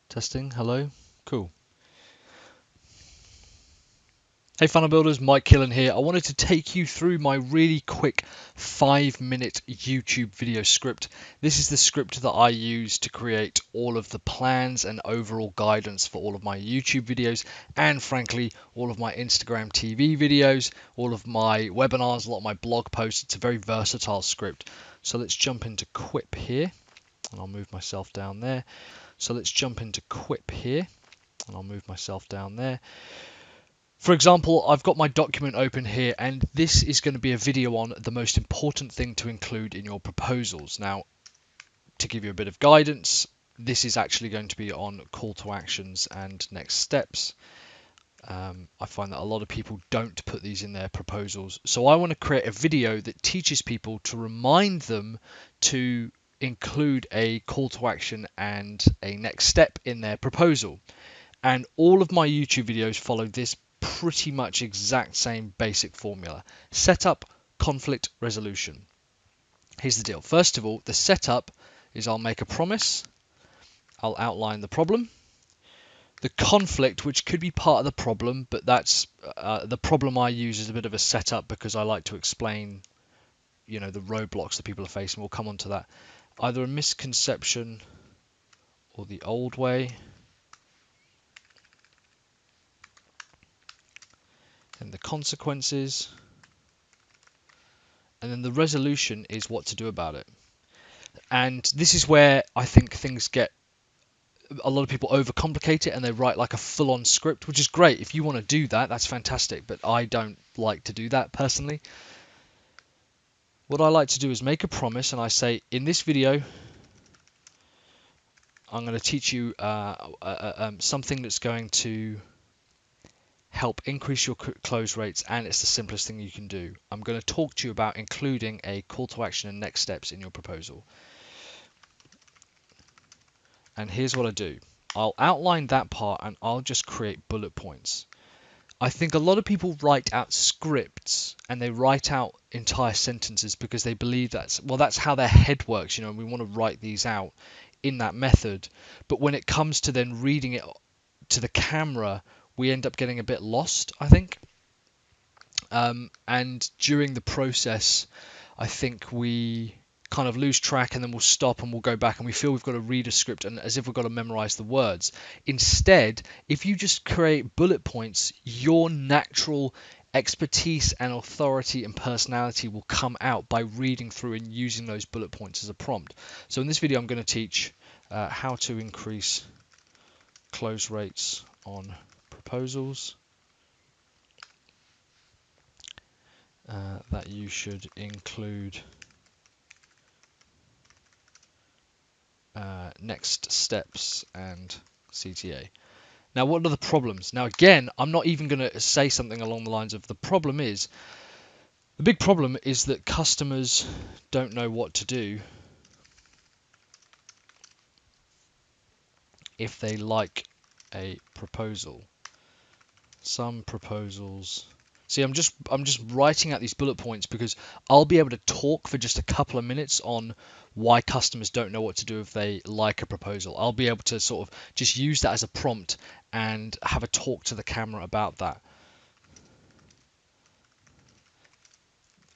Testing, hello, cool. Hey funnel builders, Mike Killen here. I wanted to take you through my really quick 5-minute YouTube video script. This is the script that I use to create all of the plans and overall guidance for all of my YouTube videos and frankly all of my Instagram TV videos, all of my webinars, a lot of my blog posts. It's a very versatile script. So let's jump into Quip here and I'll move myself down there. So let's jump into Quip here and I'll move myself down there. For example, I've got my document open here and this is going to be a video on the most important thing to include in your proposals. Now, to give you a bit of guidance, this is actually going to be on call to actions and next steps. I find that a lot of people don't put these in their proposals. So I want to create a video that teaches people to remind them to include a call to action and a next step in their proposal. And all of my YouTube videos follow this pretty much exact same basic formula. Setup, conflict, resolution. Here's the deal. First of all, the setup is I'll make a promise. I'll outline the problem. The conflict, which could be part of the problem, but that's the problem I use as a bit of a setup because I like to explain, the roadblocks that people are facing. We'll come on to that. Either a misconception or the old way. And the consequences, and then the resolution is what to do about it. And this is where I think things get, a lot of people overcomplicate it and they write like a full-on script, which is great. If you want to do that, that's fantastic, but I don't like to do that personally. What I like to do is make a promise and I say, in this video I'm going to teach you something that's going to help increase your close rates, and it's the simplest thing you can do. I'm going to talk to you about including a call to action and next steps in your proposal. And here's what I do. I'll outline that part and I'll just create bullet points. I think a lot of people write out scripts and they write out entire sentences because they believe that's how their head works, and we want to write these out in that method. But when it comes to then reading it to the camera, we end up getting a bit lost, I think. And during the process, I think we kind of lose track and then we'll stop and we'll go back and we feel we've got to read a script and as if we've got to memorize the words. Instead, if you just create bullet points, your natural expertise and authority and personality will come out by reading through and using those bullet points as a prompt. So in this video, I'm going to teach how to increase close rates on proposals. That you should include next steps and CTA. Now, what are the problems? Now, again, I'm not even going to say something along the lines of the big problem is that customers don't know what to do if they like a proposal. Some proposals. See, I'm just writing out these bullet points because I'll be able to talk for just a couple of minutes on why customers don't know what to do if they like a proposal. I'll be able to sort of just use that as a prompt and have a talk to the camera about that.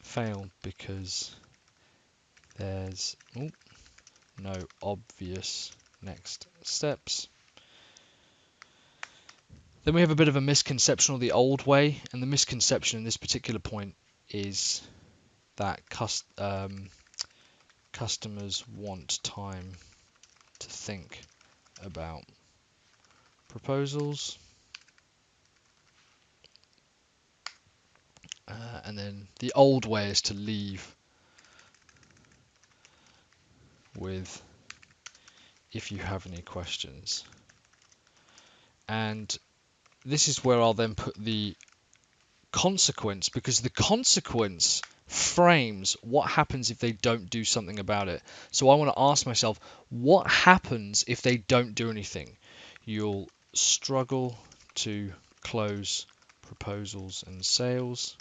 Fail because there's no obvious next steps. Then we have a bit of a misconception, or the old way, and the misconception in this particular point is that customers want time to think about proposals. And then the old way is to leave with if you have any questions. And this is where I'll then put the consequence, because the consequence frames what happens if they don't do something about it. So I want to ask myself, what happens if they don't do anything? You'll struggle to close proposals and sales.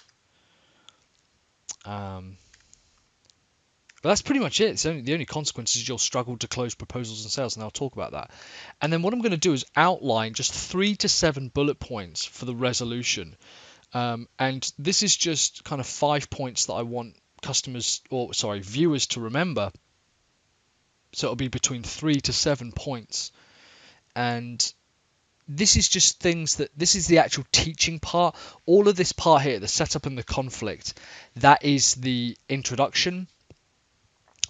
But that's pretty much it. The only consequence is you'll struggle to close proposals and sales, and I'll talk about that. And then what I'm going to do is outline just 3 to 7 bullet points for the resolution. And this is just kind of 5 points that I want viewers to remember. So it'll be between 3 to 7 points. And this is just this is the actual teaching part. All of this part here, the setup and the conflict, that is the introduction.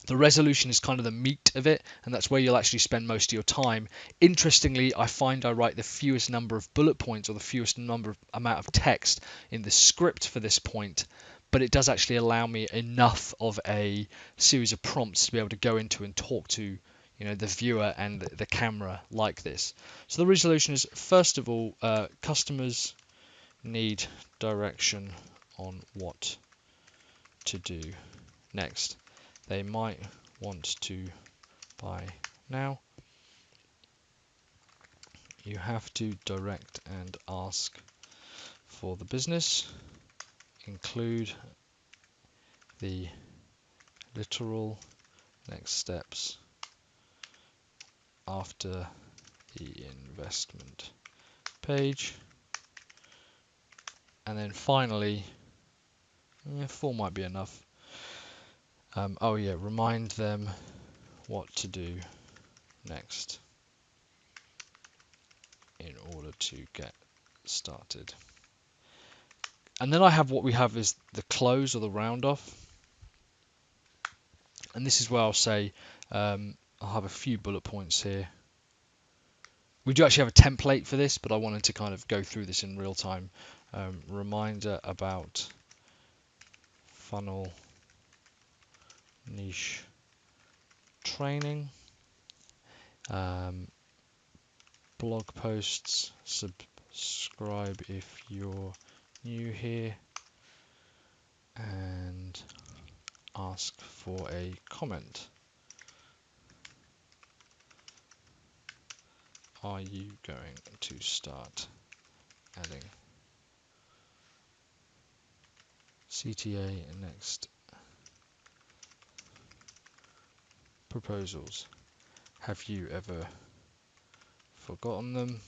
The resolution is kind of the meat of it, and that's where you'll actually spend most of your time. Interestingly, I find I write the fewest number of bullet points or the fewest amount of text in the script for this point, but it does actually allow me enough of a series of prompts to be able to go into and talk to the viewer and the camera like this. So the resolution is, first of all, customers need direction on what to do next. They might want to buy now. You have to direct and ask for the business. Include the literal next steps after the investment page. And then finally, 4 might be enough. Remind them what to do next in order to get started. And then I have what we have is the close or the round off. And this is where I'll say, I'll have a few bullet points here. We do actually have a template for this, but I wanted to kind of go through this in real time. Reminder about funnel niche training, blog posts, subscribe if you're new here, and ask for a comment. Are you going to start adding CTA next proposals? Have you ever forgotten them?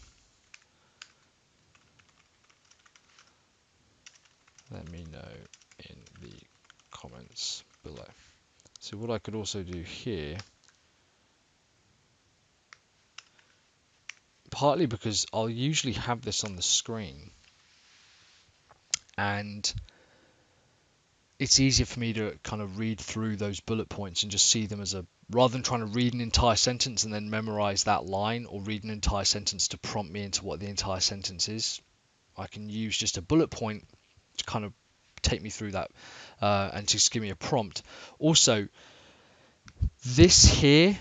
Let me know in the comments below. So what I could also do here, partly because I'll usually have this on the screen and it's easier for me to kind of read through those bullet points and just see them as rather than trying to read an entire sentence and then memorize that line, or read an entire sentence to prompt me into what the entire sentence is. I can use just a bullet point to kind of take me through that and just give me a prompt. Also, this here,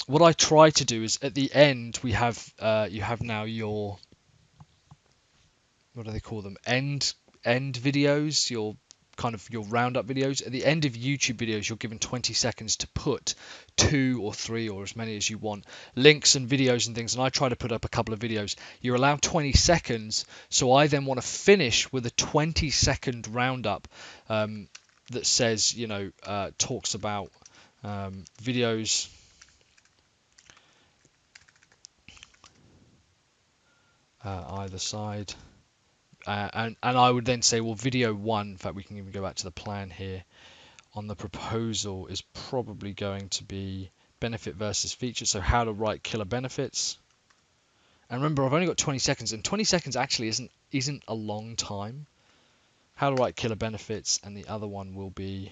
what I try to do is at the end we have you have now your, what do they call them, end videos, your kind of your roundup videos. At the end of YouTube videos, you're given 20 seconds to put 2 or 3 or as many as you want links and videos and things, and I try to put up a couple of videos. You're allowed 20 seconds, so I then want to finish with a 20-second roundup that says, talks about videos either side. And I would then say, well, video 1, in fact, we can even go back to the plan here, on the proposal is probably going to be benefit versus feature. So how to write killer benefits. And remember, I've only got 20 seconds, and 20 seconds actually isn't a long time. How to write killer benefits, and the other one will be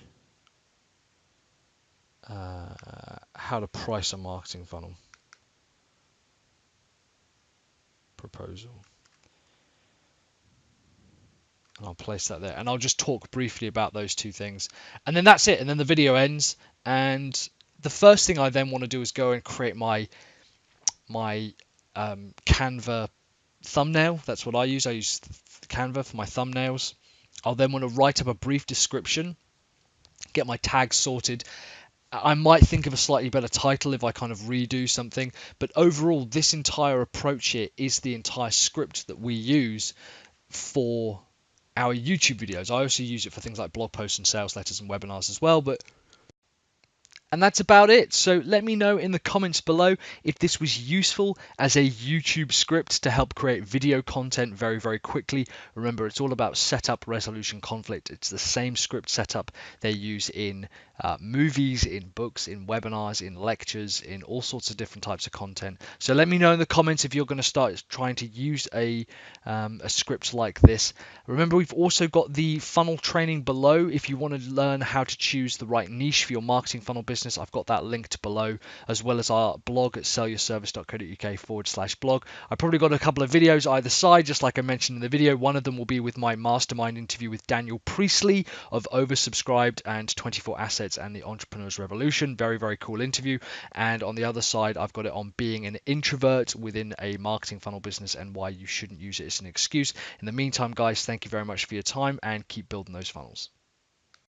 how to price a marketing funnel proposal. And I'll place that there, and I'll just talk briefly about those 2 things, and then that's it, and then the video ends. And the first thing I then want to do is go and create my Canva thumbnail. That's what I use. I use Canva for my thumbnails. I'll then want to write up a brief description, get my tags sorted. I might think of a slightly better title if I kind of redo something, but overall this entire approach here is the entire script that we use for our YouTube videos. I also use it for things like blog posts and sales letters and webinars as well, but And that's about it. So let me know in the comments below if this was useful as a YouTube script to help create video content very, very quickly. Remember, it's all about setup, resolution, conflict. It's the same script setup they use in movies, in books, in webinars, in lectures, in all sorts of different types of content. So let me know in the comments if you're going to start trying to use a script like this. Remember, we've also got the funnel training below. If you want to learn how to choose the right niche for your marketing funnel business, I've got that linked below, as well as our blog at sellyourservice.co.uk/blog. I've probably got a couple of videos either side, just like I mentioned in the video. One of them will be with my mastermind interview with Daniel Priestley of Oversubscribed and 24 Assets and the Entrepreneur's Revolution. Very, very cool interview. And on the other side, I've got it on being an introvert within a marketing funnel business and why you shouldn't use it as an excuse. In the meantime, guys, thank you very much for your time and keep building those funnels.